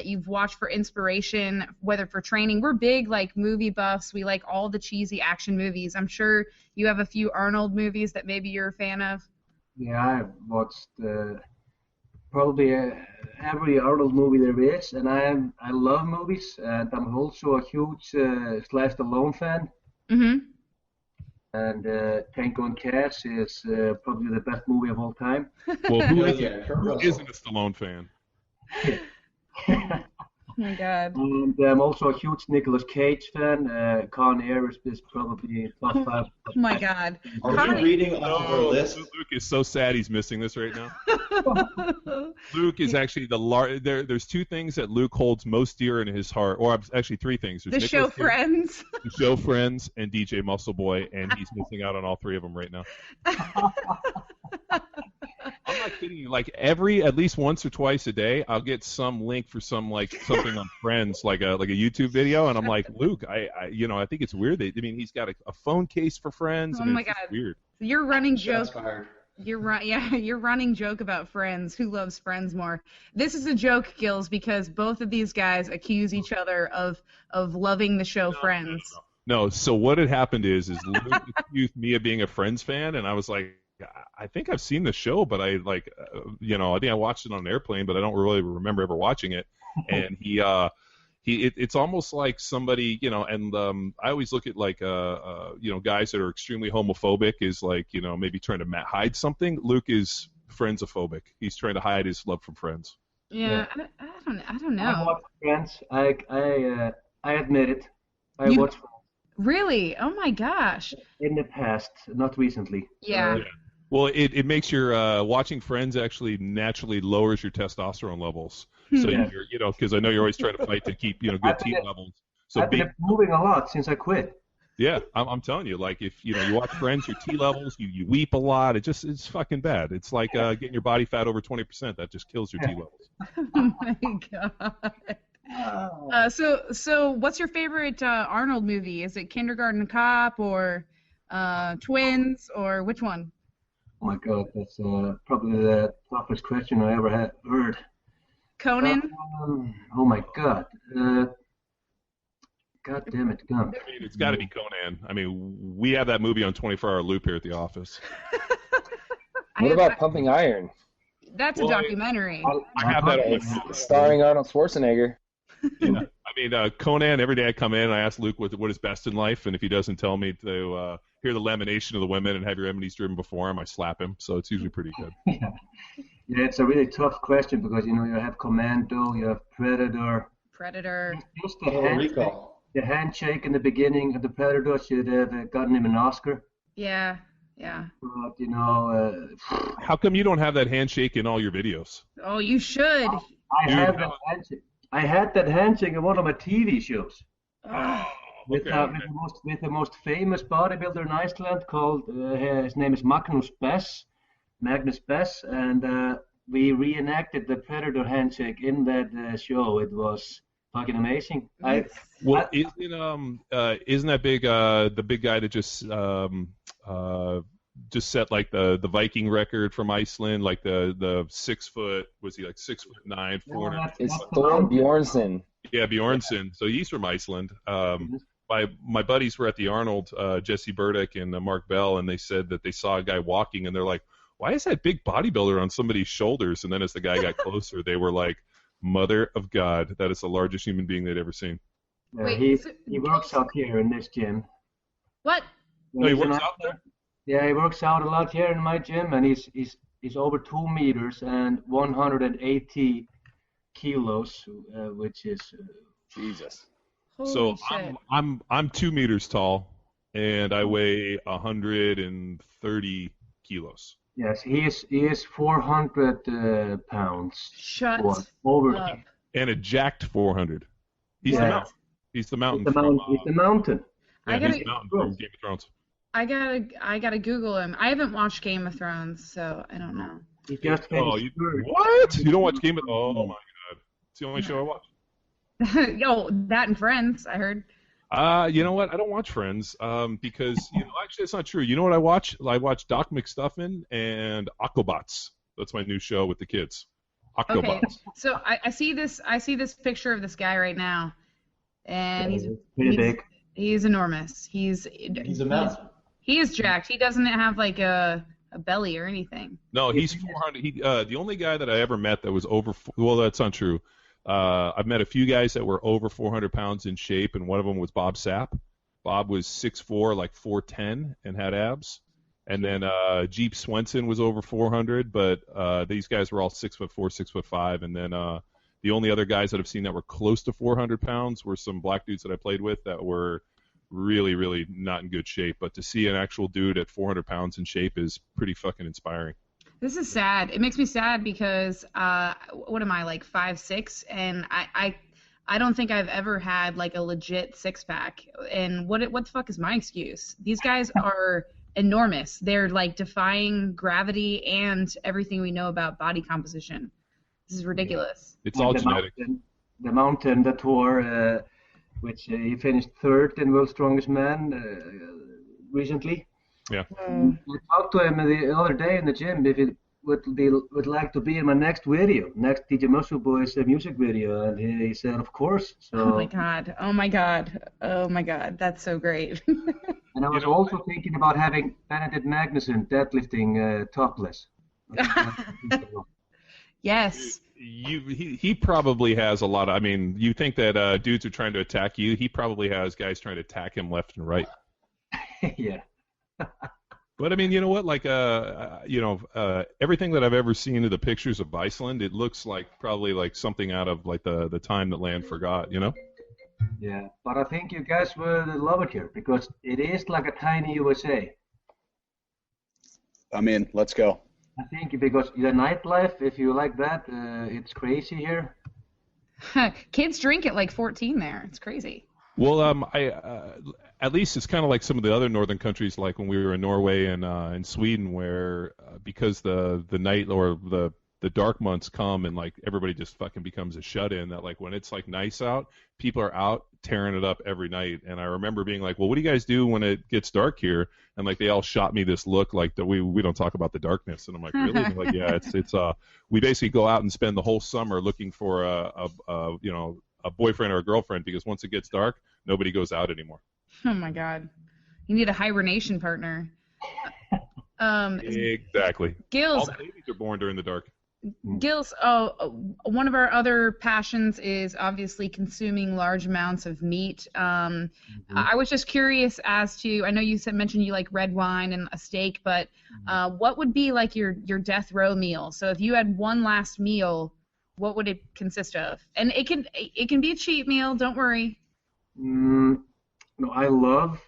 you've watched for inspiration, whether for training? We're big like movie buffs. We like all the cheesy action movies. I'm sure you have a few Arnold movies that maybe you're a fan of. Yeah, I've watched probably every Arnold movie there is, and I love movies, and I'm also a huge Sly Stallone fan. Mm-hmm. And Tango and Cash is probably the best movie of all time. Well, who isn't a Stallone fan? Oh my God. And I'm also a huge Nicolas Cage fan. Con Air is probably top 5. Oh my God. Are you reading off our list? Luke is so sad he's missing this right now. Luke is actually there's 2 things that Luke holds most dear in his heart, or actually 3 things. There's the show Friends. The show Friends and DJ Muscleboy, and he's missing out on all 3 of them right now. I'm not kidding you. Like at least once or twice a day, I'll get some link for something on Friends, like a YouTube video, and I'm like, Luke, I think it's weird that he's got a phone case for Friends. Oh my God, weird. Your running joke. Your running joke about Friends. Who loves Friends more? This is a joke, Gillz, because both of these guys accuse each other of loving the show Friends. No. So what had happened is Luke accused me of being a Friends fan, and I was like, I think I've seen the show, but I like, I think I watched it on an airplane, but I don't really remember ever watching it. And it's almost like somebody, and I always look at like, guys that are extremely homophobic is like, maybe trying to hide something. Luke is friendsophobic. He's trying to hide his love from Friends. Yeah. I don't know. I watched Friends. I admit it. I watched Friends. Really? Oh my gosh. In the past, not recently. Yeah. Well, it makes your watching Friends actually naturally lowers your testosterone levels. So you're, because I know you're always trying to fight to keep, good T levels. So I've been improving a lot since I quit. Yeah, I'm telling you, like if you watch Friends, your T levels, you weep a lot. It's fucking bad. It's like getting your body fat over 20%. That just kills your T levels. Oh my god. So what's your favorite Arnold movie? Is it Kindergarten Cop or Twins or which one? Oh my god, that's probably the toughest question I ever heard. Conan? Oh my god. God damn it, Gump. I mean, it's got to be Conan. I mean, we have that movie on 24-hour loop here at the office. What about Pumping Iron? That's a documentary. I have that on starring Arnold Schwarzenegger. Yeah. I mean, Conan, every day I come in and I ask Luke what is best in life, and if he doesn't tell me to hear the lamination of the women and have your remedies driven before him, I slap him. So it's usually pretty good. Yeah, it's a really tough question because, you have Commando, you have Predator. Just the handshake in the beginning of the Predator should have gotten him an Oscar. Yeah. But, how come you don't have that handshake in all your videos? Oh, you should. I had that handshake in one of my TV shows. Oh. With the most famous bodybuilder in Iceland called, his name is Magnus Bess, and we reenacted the Predator handshake in that show. It was fucking amazing. Isn't that big the big guy that just set like the Viking record from Iceland, like the 6 foot, was he like 6'9", 400? It's Thor Bjornsson. Yeah, Bjornsson. So he's from Iceland. My buddies were at the Arnold, Jesse Burdick and Mark Bell, and they said that they saw a guy walking, and they're like, "Why is that big bodybuilder on somebody's shoulders?" And then as the guy got closer, they were like, "Mother of God, that is the largest human being they'd ever seen." Wait, he works out here in this gym. What? No, he works out there? Yeah, he works out a lot here in my gym, and he's over 2 meters and 180 kilos, which is Jesus. Holy so shit. I'm 2 meters tall, and I weigh 130 kilos. Yes, he is 400 pounds. Shut over up. And a jacked 400. He's the mountain. He's the mountain. He's the mountain. Yeah, he's the mountain from Game of Thrones. I gotta Google him. I haven't watched Game of Thrones, so I don't know. He just what? You don't watch Game of Thrones? Oh my god, it's the only show I watch. Yo, that and Friends, I heard. You know what? I don't watch Friends because actually it's not true. You know what I watch? I watch Doc McStuffin and Aquabots. That's my new show with the kids. Aquabots. Okay, so I see this picture of this guy right now, and he's pretty big. He's enormous. He's a mountain. He is jacked. He doesn't have like a belly or anything. No, he's 400. The only guy that I ever met that was over. Well, that's not true. I've met a few guys that were over 400 pounds in shape, and one of them was Bob Sapp. Bob was 6'4", like 410, and had abs. And then Jeep Swenson was over 400, but these guys were all 6'4", 6'5", and then the only other guys that I've seen that were close to 400 pounds were some black dudes that I played with that were really, really not in good shape. But to see an actual dude at 400 pounds in shape is pretty fucking inspiring. This is sad. It makes me sad because what am I, like 5'6", and I don't think I've ever had like a legit 6-pack. And what the fuck is my excuse? These guys are enormous. They're like defying gravity and everything we know about body composition. This is ridiculous. It's all genetic. The mountain, the tour, which he finished third in World's Strongest Man recently. Yeah. I talked to him the other day in the gym. would like to be in my next video, next DJ Muscleboy's music video, and he said, of course. So. Oh my god! Oh my god! Oh my god! That's so great. And I was also thinking about having Benedict Magnuson deadlifting topless. Yes. He probably has a lot of. I mean, you think that dudes are trying to attack you? He probably has guys trying to attack him left and right. Yeah. But I mean, you know what? Like, everything that I've ever seen of the pictures of Iceland, it looks like probably like something out of like the time that land forgot. You know? Yeah, but I think you guys will love it here because it is like a tiny USA. I'm in. Let's go. I think because the nightlife, if you like that, it's crazy here. Kids drink at like 14 there. It's crazy. Well, at least it's kind of like some of the other northern countries, like when we were in Norway and Sweden, where because the night or the dark months come and like everybody just fucking becomes a shut-in, that like when it's like nice out, people are out tearing it up every night. And I remember being like, well, what do you guys do when it gets dark here? And like they all shot me this look like that we don't talk about the darkness. And I'm like, really? And like, yeah, it's we basically go out and spend the whole summer looking for a boyfriend or a girlfriend, because once it gets dark, nobody goes out anymore. Oh my god, you need a hibernation partner. Exactly. Gillz, all the babies are born during the dark. Gillz, one of our other passions is obviously consuming large amounts of meat. I was just curious as to, I know you mentioned you like red wine and a steak, but what would be like your death row meal? So if you had one last meal, what would it consist of? And it can be a cheat meal, don't worry. No, I love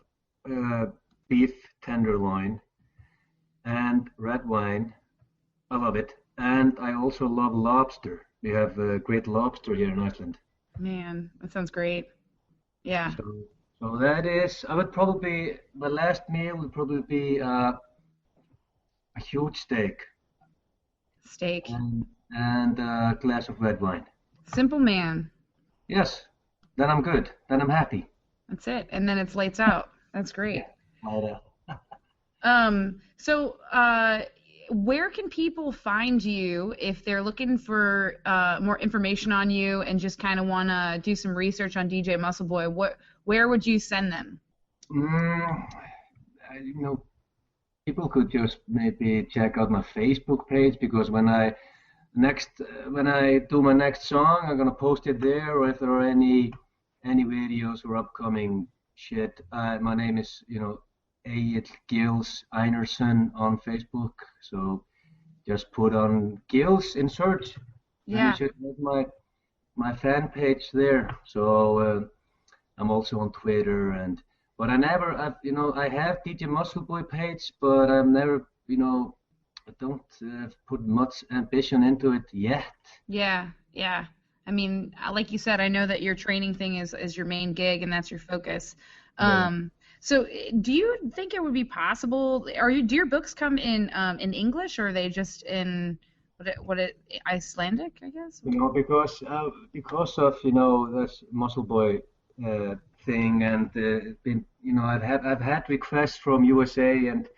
beef tenderloin and red wine. I love it. And I also love lobster. We have great lobster here in Iceland. Man, that sounds great. Yeah. So that is, my last meal would probably be a huge steak. Steak. And a glass of red wine. Simple man. Yes. Then I'm good. Then I'm happy. That's it. And then it's lights out. That's great. Yeah. So, where can people find you if they're looking for more information on you and just kind of want to do some research on DJ Muscleboy? Where would you send them? People could just maybe check out my Facebook page, because when I do my next song, I'm gonna post it there. Or if there are any videos or upcoming shit, my name is Gillz Einarsson on Facebook, so just put on Gillz in search. Yeah. And you should have my fan page there. So I'm also on Twitter, but I have DJ Muscleboy page, but I've never, I don't put much ambition into it yet. Yeah. I mean, like you said, I know that your training thing is your main gig and that's your focus. Yeah. So, do you think it would be possible? Do your books come in English, or are they just in Icelandic? I guess. Because of this Muscleboy thing, and I've had requests from USA and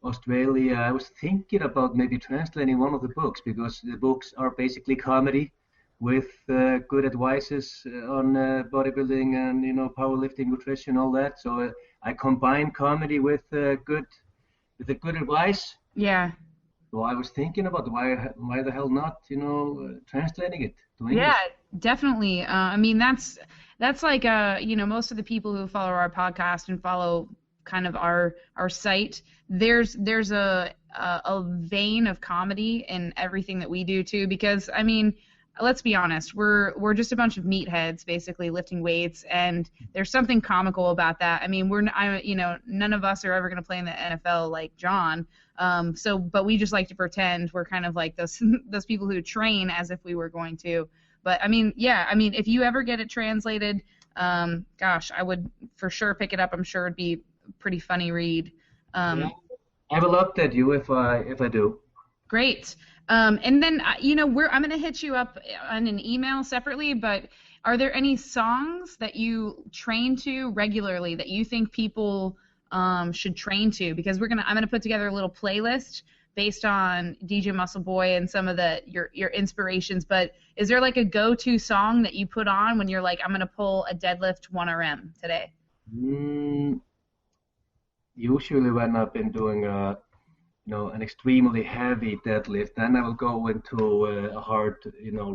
Australia. I was thinking about maybe translating one of the books, because the books are basically comedy with good advices on bodybuilding and powerlifting, nutrition, all that. So I combine comedy with good advice. Yeah. So I was thinking about why the hell not translating it to English. Yeah, definitely. I mean that's like most of the people who follow our podcast and follow kind of our site. There's a vein of comedy in everything that we do too, because I mean, let's be honest, we're just a bunch of meatheads basically lifting weights, and there's something comical about that. I mean, none of us are ever going to play in the NFL like John. But we just like to pretend we're kind of like those people who train as if we were going to. But I mean, yeah, I mean, if you ever get it translated, gosh, I would for sure pick it up. I'm sure it'd be a pretty funny read. I will update you if I do. Great. And then, I'm going to hit you up on an email separately, but are there any songs that you train to regularly that you think people should train to? Because I'm going to put together a little playlist based on DJ Muscleboy and some of your inspirations, but is there like a go-to song that you put on when you're like, I'm gonna pull a deadlift 1RM today? Usually when I've been doing an extremely heavy deadlift, then I will go into a hard,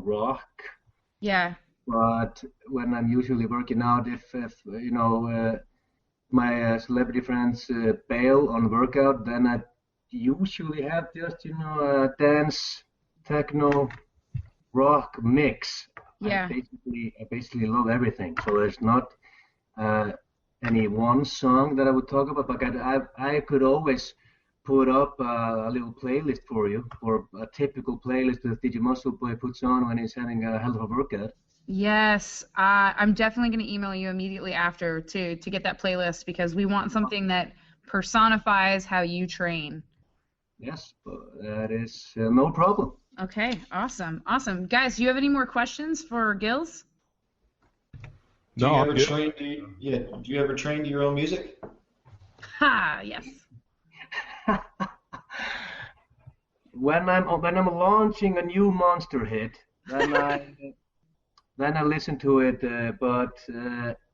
rock. Yeah. But when I'm usually working out, if my celebrity friends bail on workout, then I usually have just a dance, techno, rock mix. Yeah. I basically love everything. So there's not any one song that I would talk about, but I could always put up a little playlist for you, or a typical playlist that DJ Muscleboy puts on when he's having a hell of a workout. Yes, I'm definitely going to email you immediately after to get that playlist, because we want something that personifies how you train. Yes, that is no problem. Okay, awesome. Guys, do you have any more questions for Gillz? Do you ever train to your own music? Ha, yes. When I'm launching a new monster hit, then I listen to it. But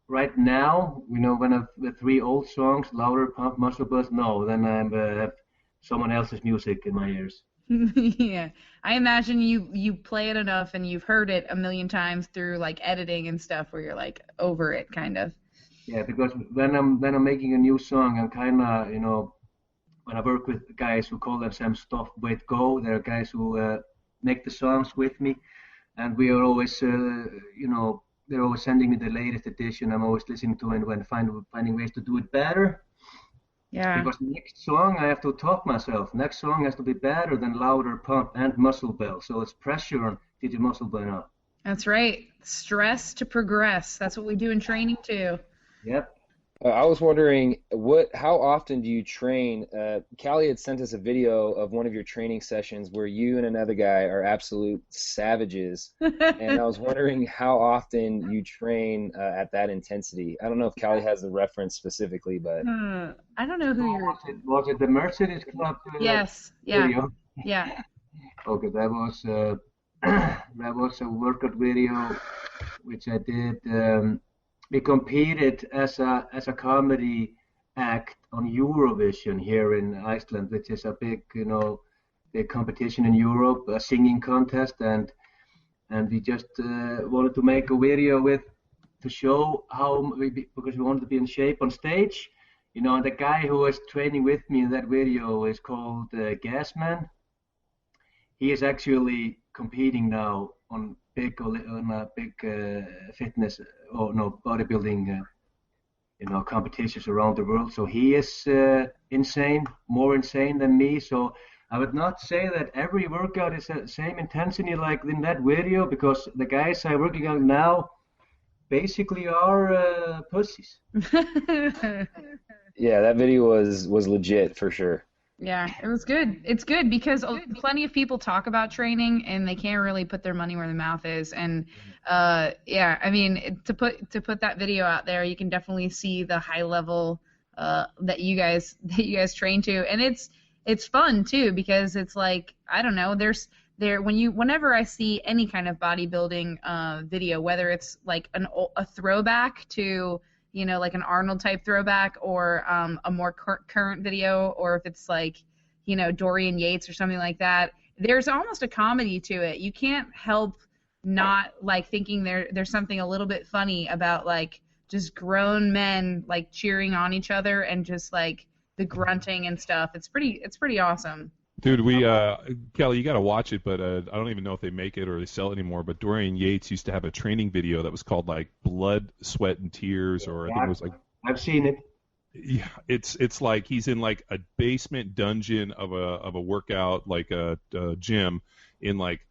right now, when I've the 3 old songs, Louder, Pump, Muscle Buzz, no, then I have someone else's music in my ears. Yeah, I imagine you play it enough and you've heard it a million times through like editing and stuff, where you're like over it, kind of. Yeah, because when I'm making a new song, I'm kind of when I work with guys who call themselves Stop, Wait, Go, there are guys who make the songs with me, and we are always they're always sending me the latest edition. I'm always listening to it and finding ways to do it better. Yeah. Because next song I have to top myself. Next song has to be better than Louder, Pump, and Muscle Bell. So it's pressure on DJ Muscleboy now. That's right. Stress to progress. That's what we do in training too. Yep. I was wondering, how often do you train? Callie had sent us a video of one of your training sessions where you and another guy are absolute savages, and I was wondering how often you train at that intensity. I don't know if Callie has the reference specifically, but I don't know who you're. Was it the Mercedes Club? Yes. Yeah. Video? Yeah. Okay, that was a workout video which I did. We competed as a comedy act on Eurovision here in Iceland, which is a big competition in Europe, a singing contest, and we just wanted to make a video to show because we wanted to be in shape on stage, and the guy who was training with me in that video is called Gasman. He is actually competing now on big fitness bodybuilding competitions around the world. So he is more insane than me. So I would not say that every workout is the same intensity like in that video, because the guys I'm working on now basically are pussies. Yeah, that video was legit for sure. Yeah, it was good. It's good because plenty of people talk about training and they can't really put their money where their mouth is. And yeah, I mean, to put that video out there, you can definitely see the high level that you guys train to, and it's fun too, because it's like, I don't know, whenever I see any kind of bodybuilding video, whether it's like a throwback to like an Arnold type throwback, or a more current video, or if it's like, Dorian Yates or something like that, there's almost a comedy to it. You can't help not like thinking there's something a little bit funny about like just grown men like cheering on each other and just like the grunting and stuff. It's pretty awesome. Dude, Kelly, you got to watch it, but I don't even know if they make it or they sell it anymore. But Dorian Yates used to have a training video that was called like Blood, Sweat, and Tears, or I think it was like. I've seen it. Yeah, it's like he's in like a basement dungeon of a workout, like a gym in like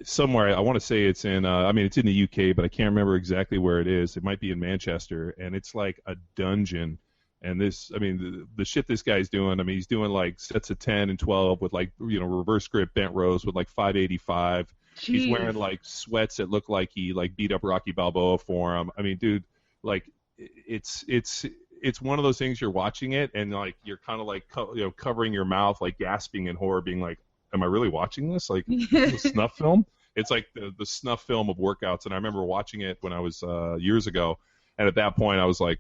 somewhere. I want to say it's in. It's in the UK, but I can't remember exactly where it is. It might be in Manchester, and it's like a dungeon. And the shit this guy's doing, he's doing like sets of 10 and 12 with like, reverse grip bent rows with like 585. Jeez. He's wearing like sweats that look like he like beat up Rocky Balboa for him. Dude, like it's it's one of those things you're watching it and like you're kind of like covering your mouth, like gasping in horror, being like, am I really watching this? Like a snuff film? It's like the snuff film of workouts. And I remember watching it when I was years ago, and at that point I was like,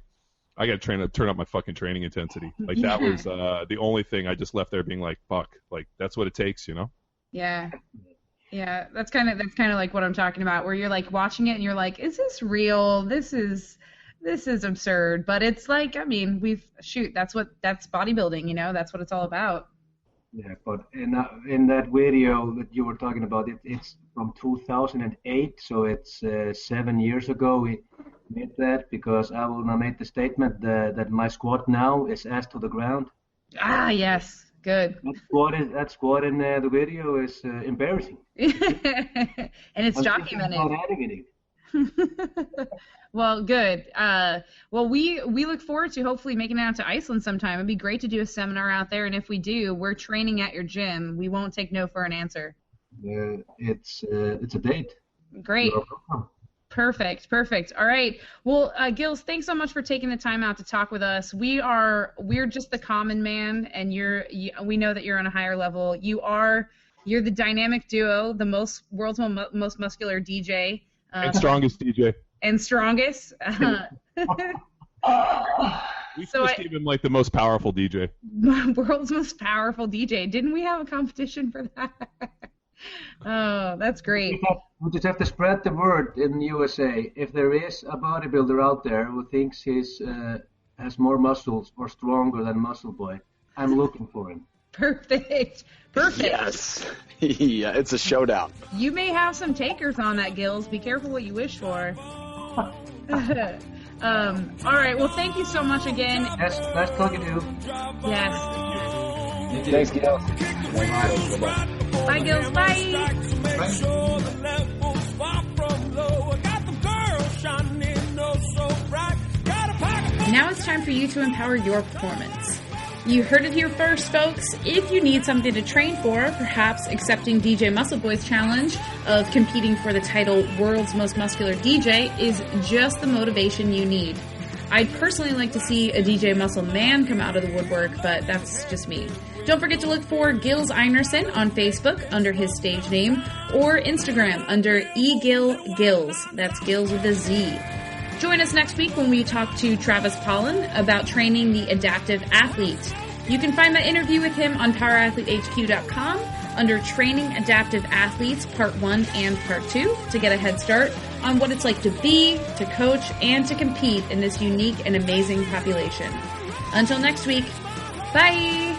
I got to turn up my fucking training intensity. Like that was the only thing. I just left there being like, fuck, like that's what it takes, you know? Yeah. Yeah, that's kind of like what I'm talking about, where you're like watching it and you're like, is this real? This is absurd. But it's like, I mean, that's bodybuilding, you know? That's what it's all about. Yeah, but in that video that you were talking about, it's from 2008, so it's 7 years ago we made that, because I will now make the statement that my squat now is ass to the ground. Ah, yes. Good. That squat in the video is embarrassing. And it's documented. Not adding it. Well, good. Well, we look forward to hopefully making it out to Iceland sometime. It'd be great to do a seminar out there, and if we do, we're training at your gym. We won't take no for an answer. It's a date. Great. Perfect. All right. Well, Gillz, thanks so much for taking the time out to talk with us. We're just the common man, and we know that you're on a higher level. You're the dynamic duo, the world's most muscular DJ. And strongest DJ. And strongest. We just gave him like the most powerful DJ. World's most powerful DJ. Didn't we have a competition for that? Oh, that's great. We just have to spread the word in the USA. If there is a bodybuilder out there who thinks he's has more muscles or stronger than Muscleboy, I'm looking for him. Perfect. Yes. Yeah, it's a showdown. You may have some takers on that, Gillz. Be careful what you wish for. All right. Well, thank you so much again. Yes, nice talking to you. Yes. Thanks, Gillz. Bye, Gillz. Bye. Now it's time for you to empower your performance. You heard it here first, folks. If you need something to train for, perhaps accepting DJ Muscleboy's challenge of competing for the title World's Most Muscular DJ is just the motivation you need. I'd personally like to see a DJ Muscle Man come out of the woodwork, but that's just me. Don't forget to look for Gillz Einarsson on Facebook under his stage name, or Instagram under eGillGillz. That's Gillz with a Z. Join us next week when we talk to Travis Pollan about training the adaptive athlete. You can find that interview with him on powerathletehq.com under Training Adaptive Athletes Part 1 and Part 2 to get a head start on what it's like to be, to coach, and to compete in this unique and amazing population. Until next week, bye!